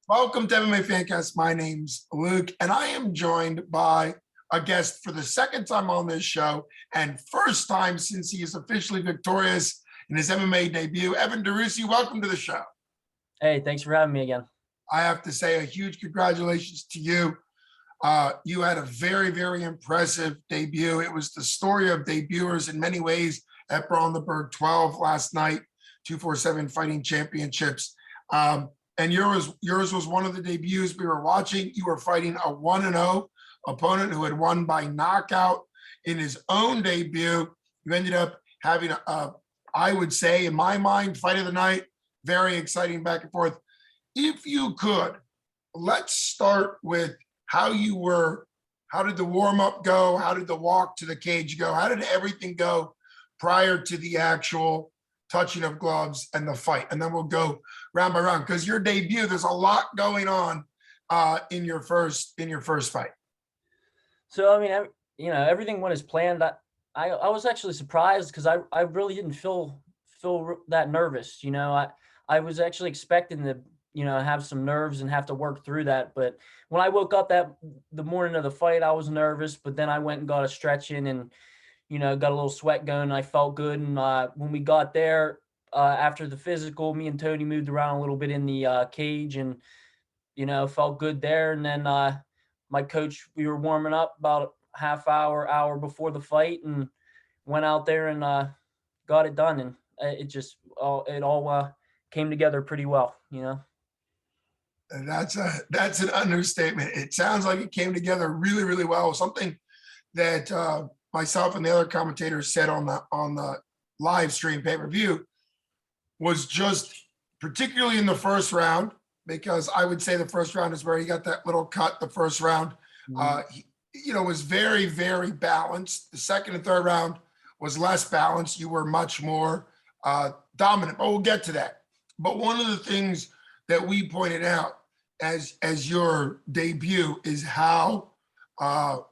Welcome to MMA Fancast. My name's Luke, and I am joined by a guest for the second time on this show and first time since he is officially victorious in his MMA debut. Evan Dreucci, welcome to the show. Hey, thanks for having me again. I have to say a huge congratulations to you. You had a very, very impressive debut. It was the story of debuters in many ways at Brandenburg 12 last night, 247 Fighting Championships. And yours was one of the debuts we were watching. You were fighting a 1-0 opponent who had won by knockout in his own debut. You ended up having I would say, in my mind, fight of the night, very exciting back and forth. If you could, let's start with how you were. How did the warm-up go? How did the walk to the cage go? How did everything go prior to the actual touching of gloves and the fight? And then we'll go round by round, because your debut, there's a lot going on in your first fight. So, I mean, everything went as planned. I was actually surprised because I really didn't feel that nervous. I was actually expecting to, have some nerves and have to work through that. But when I woke up the morning of the fight, I was nervous, but then I went and got a stretch in and, got a little sweat going and I felt good. And when we got there after the physical, me and Tony moved around a little bit in the cage and, felt good there. And then my coach, we were warming up about a half hour before the fight and went out there and got it done. And it all came together pretty well, And that's an understatement. It sounds like it came together really, really well. Something that myself and the other commentators said on the live stream pay-per-view was just particularly in the first round, because I would say the first round is where he got that little cut. The first round, was very, very balanced. The second and third round was less balanced. You were much more dominant, but we'll get to that. But one of the things that we pointed out as your debut is how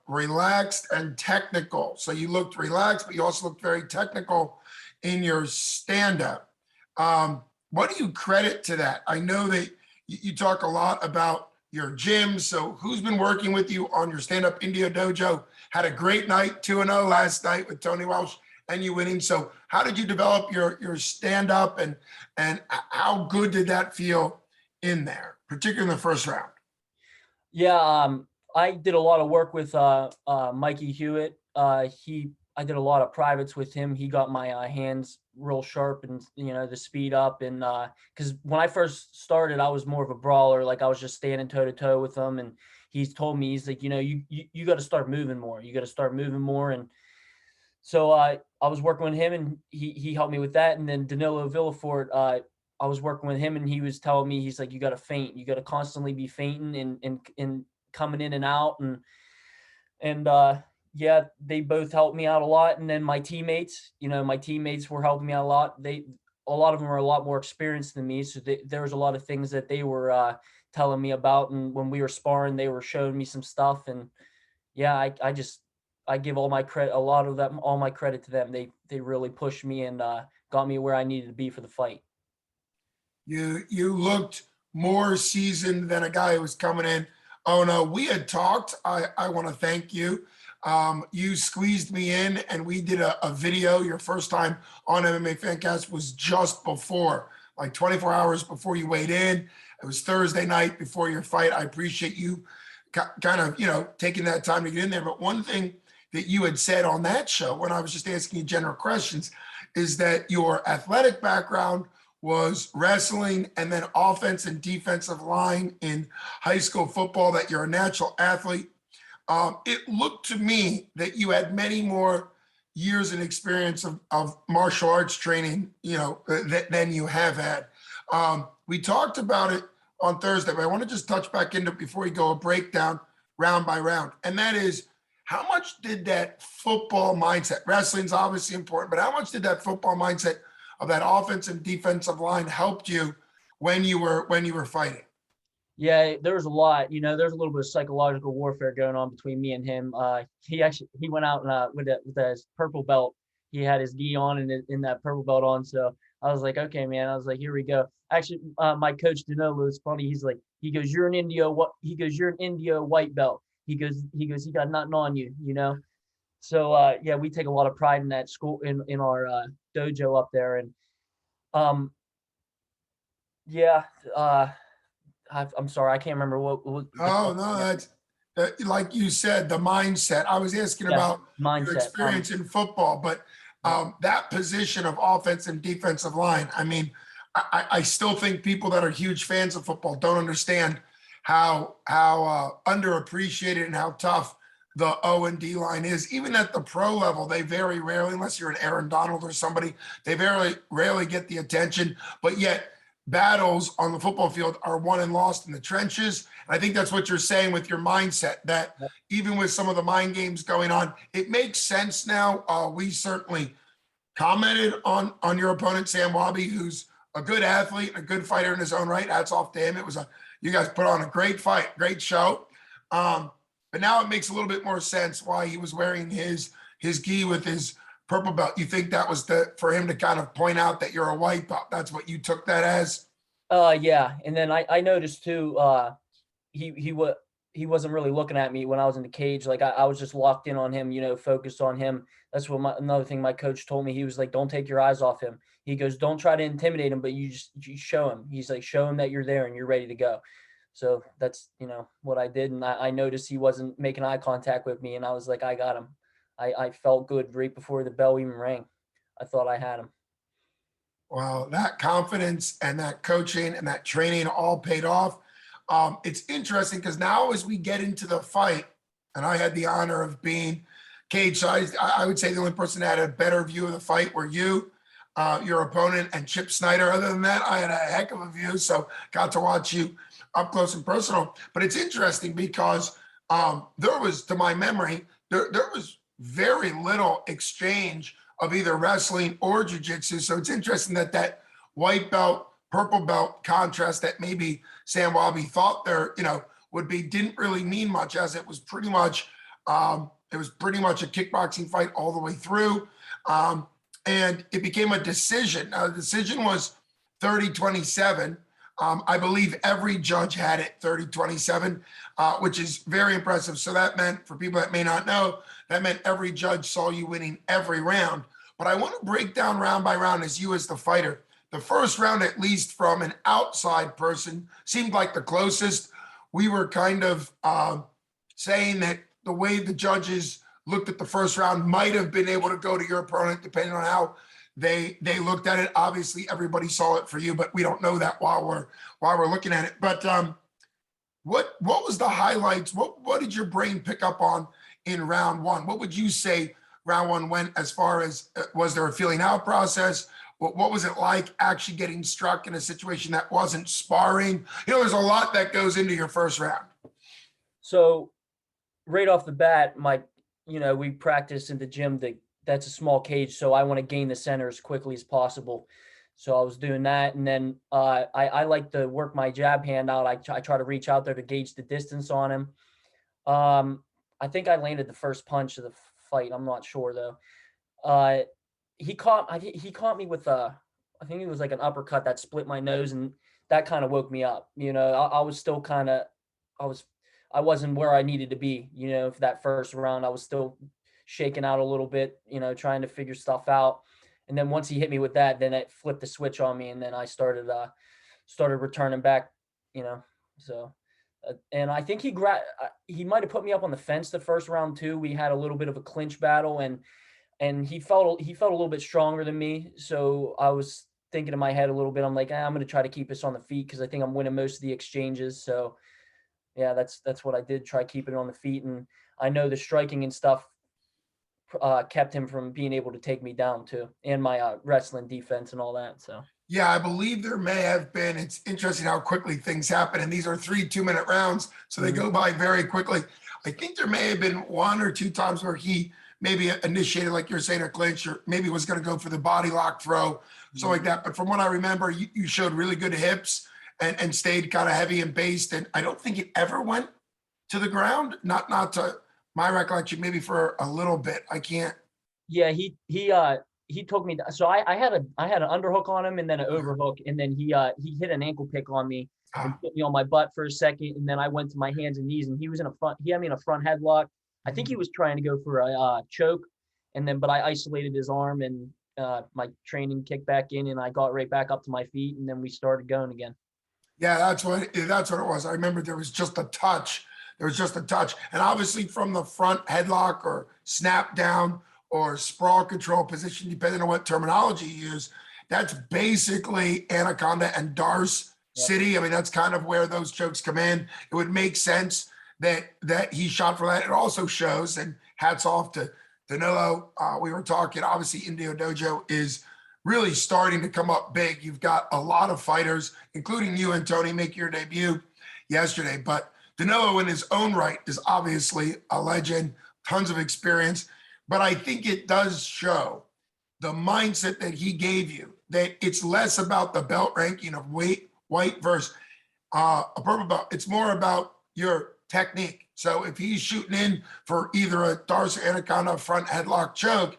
relaxed and technical. So you looked relaxed, but you also looked very technical in your stand-up. What do you credit to that? I know that you talk a lot about your gym. So who's been working with you on your stand-up Indio Dojo? Had a great night, 2-0 last night with Tony Welsh and you winning. So how did you develop your stand-up and how good did that feel in there, particularly in the first round? Yeah, I did a lot of work with Mikey Hewitt. I did a lot of privates with him. He got my hands real sharp and, the speed up. And because when I first started, I was more of a brawler. Like I was just standing toe to toe with him. And he's told me, he's like, you got to start moving more. You got to start moving more. And so I was working with him and he helped me with that. And then Danilo Villafort, I was working with him and he was telling me, he's like, you got to feint. You got to constantly be feinting and coming in and out. And yeah, they both helped me out a lot. And then my teammates were helping me out a lot. A lot of them are a lot more experienced than me. So there was a lot of things that they were telling me about. And when we were sparring, they were showing me some stuff. And yeah, I give all my credit to them. They really pushed me and got me where I needed to be for the fight. You looked more seasoned than a guy who was coming in. Oh no, we had talked. I want to thank you. You squeezed me in and we did a video. Your first time on MMA Fancast was just before, like 24 hours before you weighed in. It was Thursday night before your fight. I appreciate you kind of, taking that time to get in there. But one thing that you had said on that show when I was just asking you general questions is that your athletic background was wrestling and then offense and defensive line in high school football, that you're a natural athlete. It looked to me that you had many more years and experience of martial arts training, than you have had. We talked about it on Thursday, but I want to just touch back into it before we go a breakdown round by round. And that is, how much did that football mindset, wrestling's obviously important, but how much did that football mindset of that offensive and defensive line helped you when you were fighting? Yeah, there was a lot. There's a little bit of psychological warfare going on between me and him. He went out and with his purple belt. He had his gi on and in that purple belt on. So I was like, okay, man. I was like, here we go. Actually, my coach Danilo is funny. He goes, you're an Indio. What? He goes, you're an Indio white belt. He got nothing on you, you know. So yeah, we take a lot of pride in that school in our dojo up there, and um, yeah, uh, I'm sorry, I can't remember what the Oh, question. no, that's like you said, the mindset. I was asking Yeah, about your mindset. experience in football, but Yeah, that position of offense and defensive line, I mean, I still think people that are huge fans of football don't understand how underappreciated and how tough the O and D line is. Even at the pro level, they very rarely, unless you're an Aaron Donald or somebody, they very rarely get the attention. But yet, battles on the football field are won and lost in the trenches. And I think that's what you're saying with your mindset, that yeah, even with some of the mind games going on, it makes sense now. We certainly commented on your opponent, Sam Wabi, who's a good athlete, a good fighter in his own right. Hats off to him. You guys put on a great fight, great show. But now it makes a little bit more sense why he was wearing his gi with his purple belt. You think that was for him to kind of point out that you're a white belt? That's what you took that as? yeah. And then I noticed too. He he was he wasn't really looking at me when I was in the cage. Like I was just locked in on him, you know, focused on him. That's what another thing my coach told me. He was like, "Don't take your eyes off him." He goes, "Don't try to intimidate him, but you show him." He's like, "Show him that you're there and you're ready to go." So that's what I did, and I noticed he wasn't making eye contact with me, and I was like, "I got him." I felt good right before the bell even rang. I thought I had him. Well, that confidence and that coaching and that training all paid off. It's interesting because now as we get into the fight, and I had the honor of being cage sized, I would say the only person that had a better view of the fight were you, your opponent, and Chip Snyder. Other than that, I had a heck of a view, so got to watch you up close and personal. But it's interesting because there was, to my memory, there was very little exchange of either wrestling or jujitsu. So it's interesting that that white belt, purple belt contrast that maybe Sam Wabi thought there, would be didn't really mean much, as it was pretty much a kickboxing fight all the way through. And it became a decision. Now, the decision was 30-27. I believe every judge had it 30-27, which is very impressive. So that meant, for people that may not know, that meant every judge saw you winning every round. But I want to break down round by round as you as the fighter. The first round, at least from an outside person, seemed like the closest. We were kind of saying that the way the judges looked at the first round might have been able to go to your opponent, depending on how they looked at it. Obviously, everybody saw it for you, but we don't know that while we're looking at it. But what was the highlights? What did your brain pick up on in round one? What would you say round one went, as far as was there a feeling out process? What was it like actually getting struck in a situation that wasn't sparring? There's a lot that goes into your first round. So right off the bat, we practice in the gym. That's a small cage, so I want to gain the center as quickly as possible. So I was doing that, and then I like to work my jab hand out. I try to reach out there to gauge the distance on him. I think I landed the first punch of the fight. I'm not sure though. Uh, he caught me with I think it was like an uppercut that split my nose, and that kind of woke me up. I was still kind of I was I wasn't where I needed to be. For that first round, I was still shaking out a little bit. Trying to figure stuff out. And then once he hit me with that, then it flipped the switch on me, and then I started returning back. You know, so. And I think he might have put me up on the fence the first round too. We had a little bit of a clinch battle, and he felt a little bit stronger than me. So I was thinking in my head a little bit. I'm like, I'm going to try to keep us on the feet because I think I'm winning most of the exchanges. So yeah, that's what I did. Try keeping it on the feet, and I know the striking and stuff kept him from being able to take me down too, and my wrestling defense and all that. So. Yeah, I believe there may have been. It's interesting how quickly things happen. And these are 3 2-minute rounds, so they go by very quickly. I think there may have been 1 or 2 times where he maybe initiated, like you're saying, a clinch, or maybe was going to go for the body lock throw, something like that. But from what I remember, you showed really good hips and stayed kind of heavy and based. And I don't think it ever went to the ground. Not to my recollection, maybe for a little bit. I can't. Yeah, he took me. So I had an underhook on him and then an overhook, and then he hit an ankle pick on me and Ah, put me on my butt for a second, and then I went to my hands and knees, and he had me in a front headlock. I think he was trying to go for a choke, and then but I isolated his arm, and my training kicked back in, and I got right back up to my feet, and then we started going again. yeah, that's what it was. I remember there was just a touch. There was just a touch. And obviously from the front headlock or snap down or sprawl control position, depending on what terminology you use, that's basically Anaconda and Darce Yep. City. I mean, that's kind of where those chokes come in. It would make sense that he shot for that. It also shows, and hats off to Danilo. We were talking, obviously, Indio Dojo is really starting to come up big. You've got a lot of fighters, including you and Tony, make your debut yesterday. But Danilo, in his own right, is obviously a legend, tons of experience. But I think it does show the mindset that he gave you, that it's less about the belt ranking of weight, white versus a purple belt. It's more about your technique. So if he's shooting in for either a Darce Anaconda front headlock choke,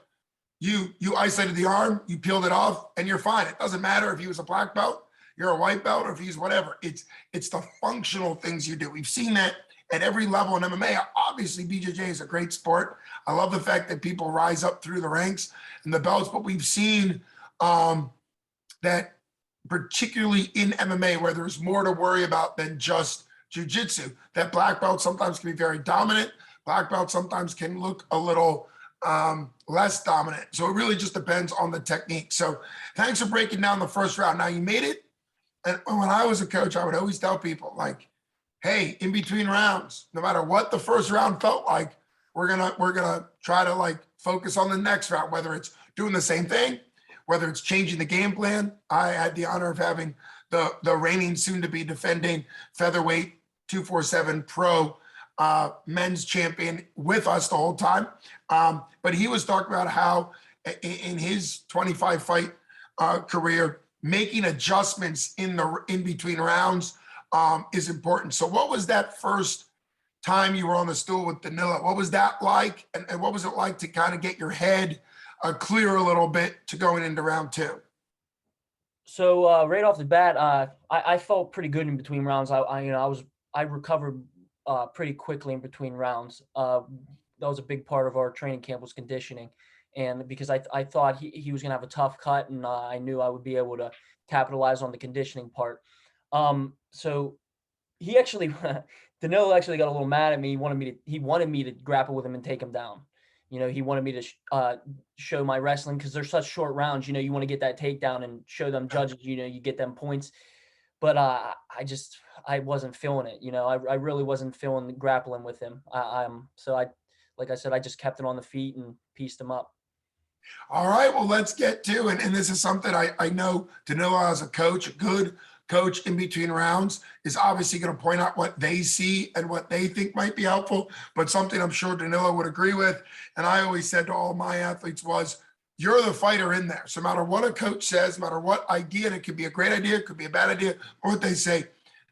you isolated the arm, you peeled it off, and you're fine. It doesn't matter if he was a black belt, you're a white belt, or if he's whatever. It's the functional things you do. We've seen that at every level in MMA. Obviously, BJJ is a great sport. I love the fact that people rise up through the ranks and the belts, but we've seen that particularly in MMA, where there's more to worry about than just jujitsu, that black belt sometimes can be very dominant. Black belt sometimes can look a little less dominant. So it really just depends on the technique. So thanks for breaking down the first round. Now you made it. And when I was a coach, I would always tell people like, hey, in between rounds, no matter what the first round felt like, we're gonna try to like focus on the next round, whether it's doing the same thing, whether it's changing the game plan. I had the honor of having the reigning, soon to be defending featherweight 247 pro men's champion with us the whole time. But he was talking about how in his 25 fight career, making adjustments in between rounds is important. So what was that first time you were on the stool with Danilo? What was that like? And what was it like to kind of get your head clear a little bit to going into round two? So right off the bat, I felt pretty good in between rounds. I recovered pretty quickly in between rounds. That was a big part of our training camp was conditioning, and because I thought he was gonna have a tough cut, and I knew I would be able to capitalize on the conditioning part. So he actually Danilo actually got a little mad at me. He wanted me to grapple with him and take him down. He wanted me to show my wrestling because they're such short rounds. You want to get that takedown and show them judges. You get them points. But I wasn't feeling it. I really wasn't feeling the grappling with him. Like I said, I just kept it on the feet and pieced him up. All right, well, let's get to, and this is something I know Danilo as a coach, a good coach in between rounds, is obviously going to point out what they see and what they think might be helpful, but something I'm sure Danilo would agree with. And I always said to all my athletes was, you're the fighter in there. So no matter what a coach says, no matter what idea, and it could be a great idea, it could be a bad idea, or what they say,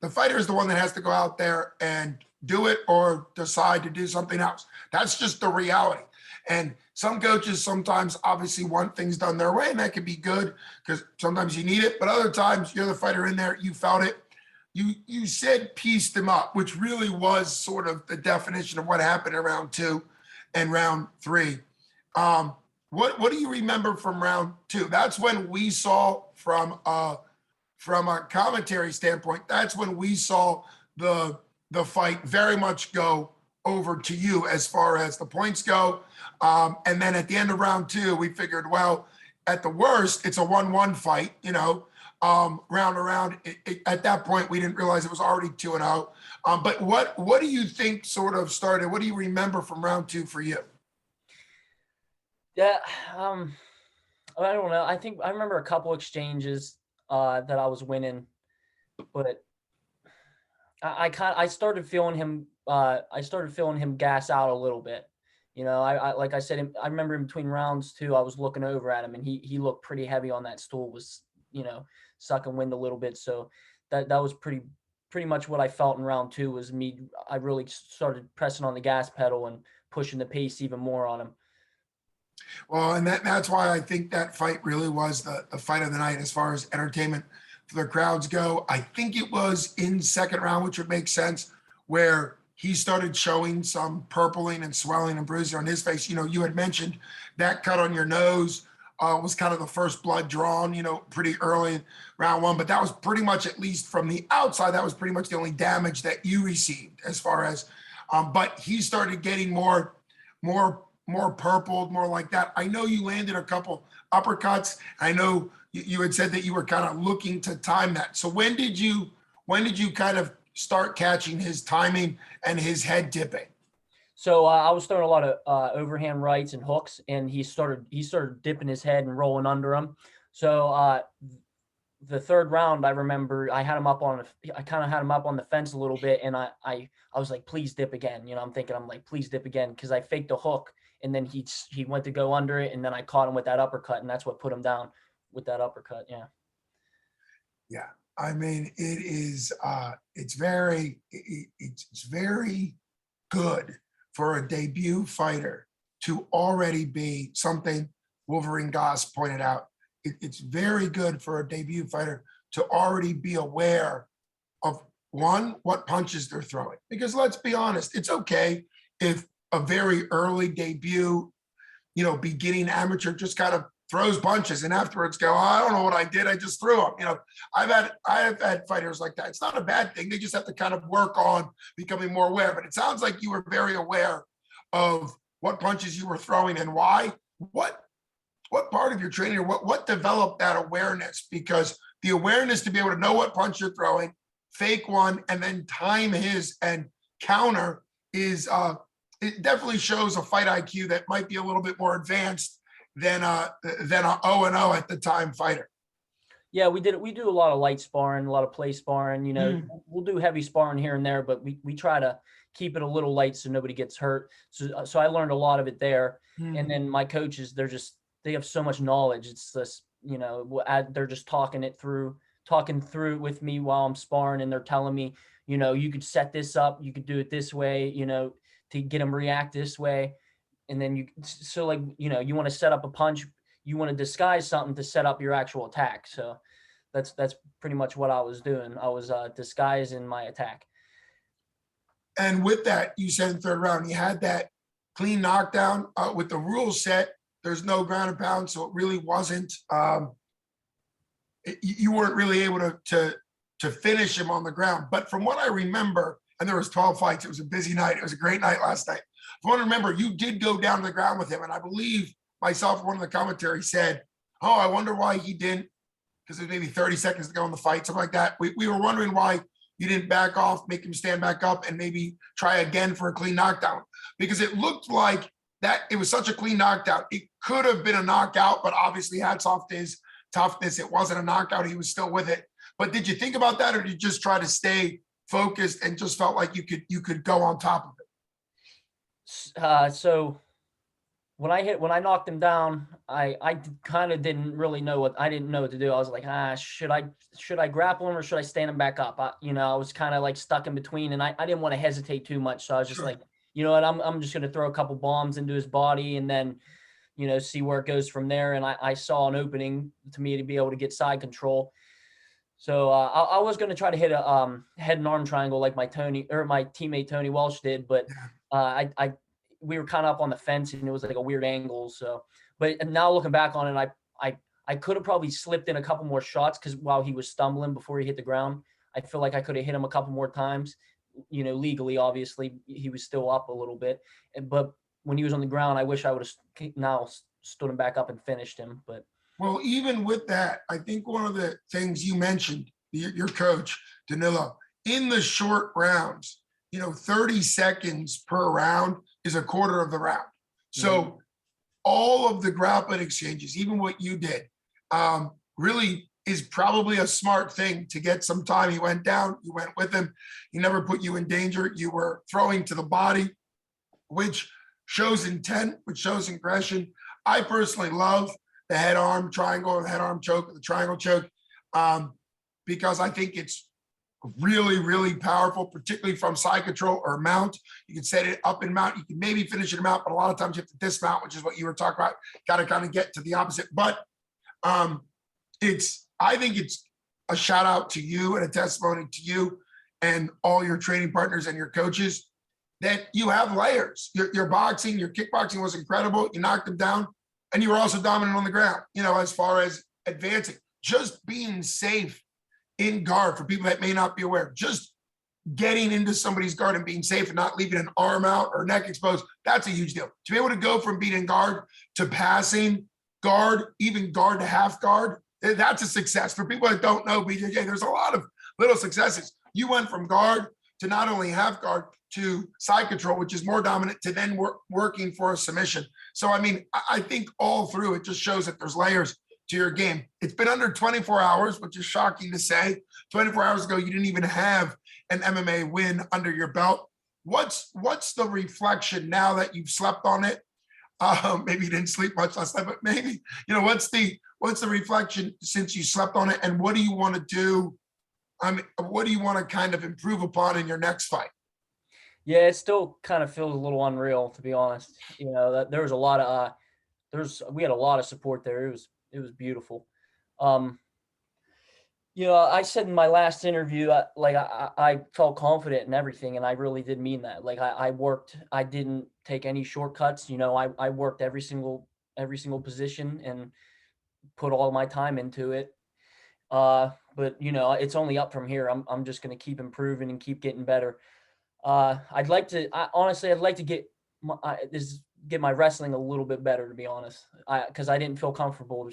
the fighter is the one that has to go out there and do it or decide to do something else. That's just the reality. And some coaches sometimes obviously want things done their way, and that can be good because sometimes you need it. But other times you're the fighter in there, you felt it. You said pieced them up, which really was sort of the definition of what happened in round two and round three. What do you remember from round two? That's when we saw from a commentary standpoint, that's when we saw the fight very much go over to you as far as the points go. And then at the end of round two, we figured, well, at the worst, it's a 1-1 fight, round around. At that point, we didn't realize it was already 2-0. But what do you think sort of started? What do you remember from round two for you? Yeah, I don't know. I think I remember a couple exchanges that I was winning, but I started feeling him. I started feeling him gas out a little bit. I like I said, I remember in between rounds too. I was looking over at him, and he looked pretty heavy on that stool. Was sucking wind a little bit. So that was pretty much what I felt in round two. Was me. I really started pressing on the gas pedal and pushing the pace even more on him. Well, and that's why I think that fight really was the fight of the night as far as entertainment for the crowds go. I think it was in second round, which would make sense, where he started showing some purpling and swelling and bruising on his face. You know, you had mentioned that cut on your nose was kind of the first blood drawn, you know, pretty early in round one, but that was pretty much, at least from the outside, that was pretty much the only damage that you received as far as, but he started getting more purpled, more like that. I know you landed a couple uppercuts. I know you had said that you were kind of looking to time that. So when did you kind of start catching his timing and his head tipping? So I was throwing a lot of overhand rights and hooks, and he started dipping his head and rolling under him. So the third round, I remember I kind of had him up on the fence a little bit, and I was like, please dip again. You know, I'm like, please dip again, because I faked a hook, and then he went to go under it, and then I caught him with that uppercut, and that's what put him down with that uppercut. Yeah. Yeah. I mean, it's very good for a debut fighter to already be something Wolverine Goss pointed out. It's very good for a debut fighter to already be aware of, one, what punches they're throwing. Because let's be honest, it's okay if a very early debut, you know, beginning amateur just kind of throws punches and afterwards go, oh, I don't know what I did. I just threw them. You know, I have had fighters like that. It's not a bad thing. They just have to kind of work on becoming more aware. But it sounds like you were very aware of what punches you were throwing and why. What part of your training, or what developed that awareness? Because the awareness to be able to know what punch you're throwing, fake one, and then time his and counter is it definitely shows a fight IQ that might be a little bit more advanced than a 0-0 at the time fighter. Yeah, we do a lot of light sparring, a lot of play sparring. You know, we'll do heavy sparring here and there, but we try to keep it a little light so nobody gets hurt. So I learned a lot of it there. And then my coaches, they have so much knowledge. It's just, you know, they're just talking through with me while I'm sparring, and they're telling me, you know, you could set this up, you could do it this way, you know, to get them react this way. And then so like, you know, you want to set up a punch, you want to disguise something to set up your actual attack. So that's pretty much what I was doing. I was disguising my attack. And with that, you said in third round, you had that clean knockdown with the rules set. There's no ground and pound, so it really wasn't. You weren't really able to finish him on the ground. But from what I remember, and there was 12 fights. It was a busy night. It was a great night last night. From what I remember, you did go down to the ground with him, and I believe myself, one of the commentary said, "Oh, I wonder why he didn't," because there's maybe 30 seconds to go in the fight, something like that. We were wondering why you didn't back off, make him stand back up, and maybe try again for a clean knockdown, because it looked like that it was such a clean knockdown. It could have been a knockout, but obviously hats off to his toughness. It wasn't a knockout. He was still with it. But did you think about that, or did you just try to stay focused and just felt like you could go on top of it? So when I knocked him down, I kind of didn't know what to do. I was like, should I grapple him or should I stand him back up? I was kind of like stuck in between, and I didn't want to hesitate too much. So I was just like, you know what, I'm just going to throw a couple bombs into his body and then, you know, see where it goes from there. And I saw an opening to me to be able to get side control. So I was going to try to hit a head and arm triangle like my teammate Tony Welsh did, but we were kind of up on the fence and it was like a weird angle. So, but now looking back on it, I could have probably slipped in a couple more shots, because while he was stumbling before he hit the ground, I feel like I could have hit him a couple more times. You know, legally, obviously, he was still up a little bit, but when he was on the ground, I wish I would have now stood him back up and finished him. But well, even with that, I think one of the things you mentioned, your coach, Danilo, in the short rounds, you know, 30 seconds per round is a quarter of the round. So all of the grappling exchanges, even what you did, really is probably a smart thing to get some time. He went down, you went with him. He never put you in danger. You were throwing to the body, which shows intent, which shows aggression. I personally love the head arm triangle, the head arm choke, the triangle choke, because I think it's really, really powerful, particularly from side control or mount. You can set it up and mount. You can maybe finish it in mount, but a lot of times you have to dismount, which is what you were talking about. Got to kind of get to the opposite. But I think it's a shout out to you and a testimony to you and all your training partners and your coaches that you have layers. Your boxing, your kickboxing was incredible. You knocked them down, and you were also dominant on the ground, as far as advancing. Just being safe in guard for people that may not be aware, just getting into somebody's guard and being safe and not leaving an arm out or neck exposed, that's a huge deal. To be able to go from being in guard to passing guard, even guard to half guard, that's a success. For people that don't know BJJ, there's a lot of little successes. You went from guard to not only half guard to side control, which is more dominant, to then working for a submission. So, I mean, I think all through it just shows that there's layers to your game. It's been under 24 hours, which is shocking to say. 24 hours ago, you didn't even have an MMA win under your belt. What's the reflection now that you've slept on it? Maybe you didn't sleep much last night, but maybe, what's the reflection since you slept on it, and what do you want to do? What do you want to kind of improve upon in your next fight? Yeah, it still kind of feels a little unreal, to be honest. That there was a lot of we had a lot of support there. It was beautiful. I said in my last interview, I felt confident in everything, and I really did mean that. Like I worked, I didn't take any shortcuts. I worked every single position and put all my time into it. But it's only up from here. I'm just going to keep improving and keep getting better. I'd like to get my wrestling a little bit better, to be honest. Because I didn't feel comfortable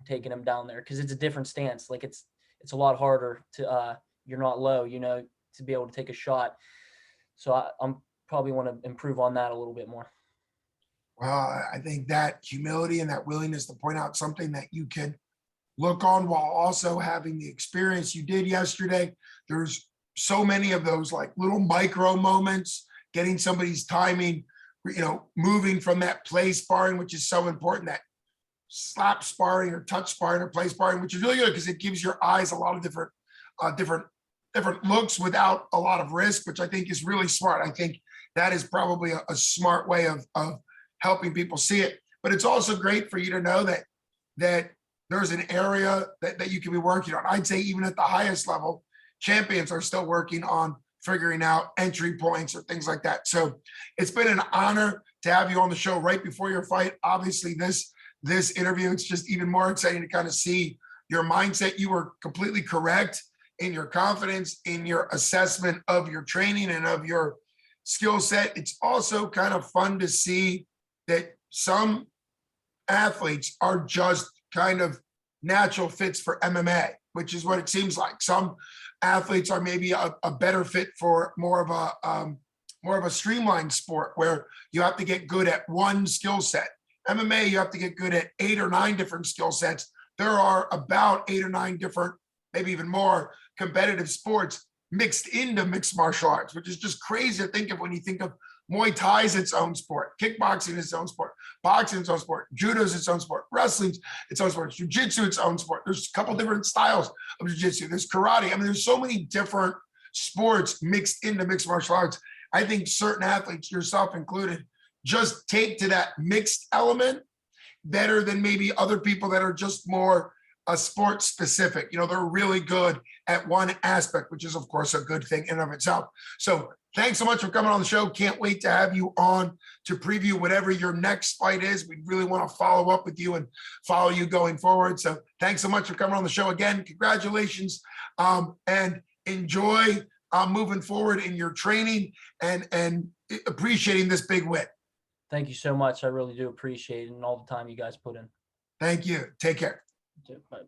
taking him down there, because it's a different stance. Like it's a lot harder to you're not low, to be able to take a shot. So I'm probably want to improve on that a little bit more. Well, I think that humility and that willingness to point out something that you can look on while also having the experience you did yesterday. There's so many of those like little micro moments, getting somebody's timing, moving from that play sparring, which is so important, that slap sparring or touch sparring or play sparring, which is really good because it gives your eyes a lot of different looks without a lot of risk, which I think is really smart. I think that is probably a smart way of helping people see it. But it's also great for you to know that there's an area that you can be working on. I'd say even at the highest level, champions are still working on figuring out entry points or things like that. So it's been an honor to have you on the show right before your fight. Obviously, this interview, it's just even more exciting to kind of see your mindset. You were completely correct in your confidence, in your assessment of your training and of your skill set. It's also kind of fun to see that some athletes are just kind of natural fits for MMA, which is what it seems like. Some athletes are maybe a better fit for more of a streamlined sport where you have to get good at one skill set. MMA, you have to get good at 8 or 9 different skill sets. There are about 8 or 9 different, maybe even more, competitive sports mixed into mixed martial arts, which is just crazy to think of when you think of Muay Thai is its own sport, kickboxing is its own sport, boxing is its own sport, judo is its own sport, wrestling its own sport, jiu-jitsu its own sport. There's a couple different styles of jiu-jitsu. There's karate. I mean, there's so many different sports mixed into mixed martial arts. I think certain athletes, yourself included, just take to that mixed element better than maybe other people that are just more sport specific. They're really good at one aspect, which is of course a good thing in and of itself. So thanks so much for coming on the show. Can't wait to have you on to preview whatever your next fight is. We really want to follow up with you and follow you going forward. So thanks so much for coming on the show again. Congratulations, and enjoy moving forward in your training and appreciating this big win. Thank you so much. I really do appreciate it and all the time you guys put in. Thank you. Take care. Bye.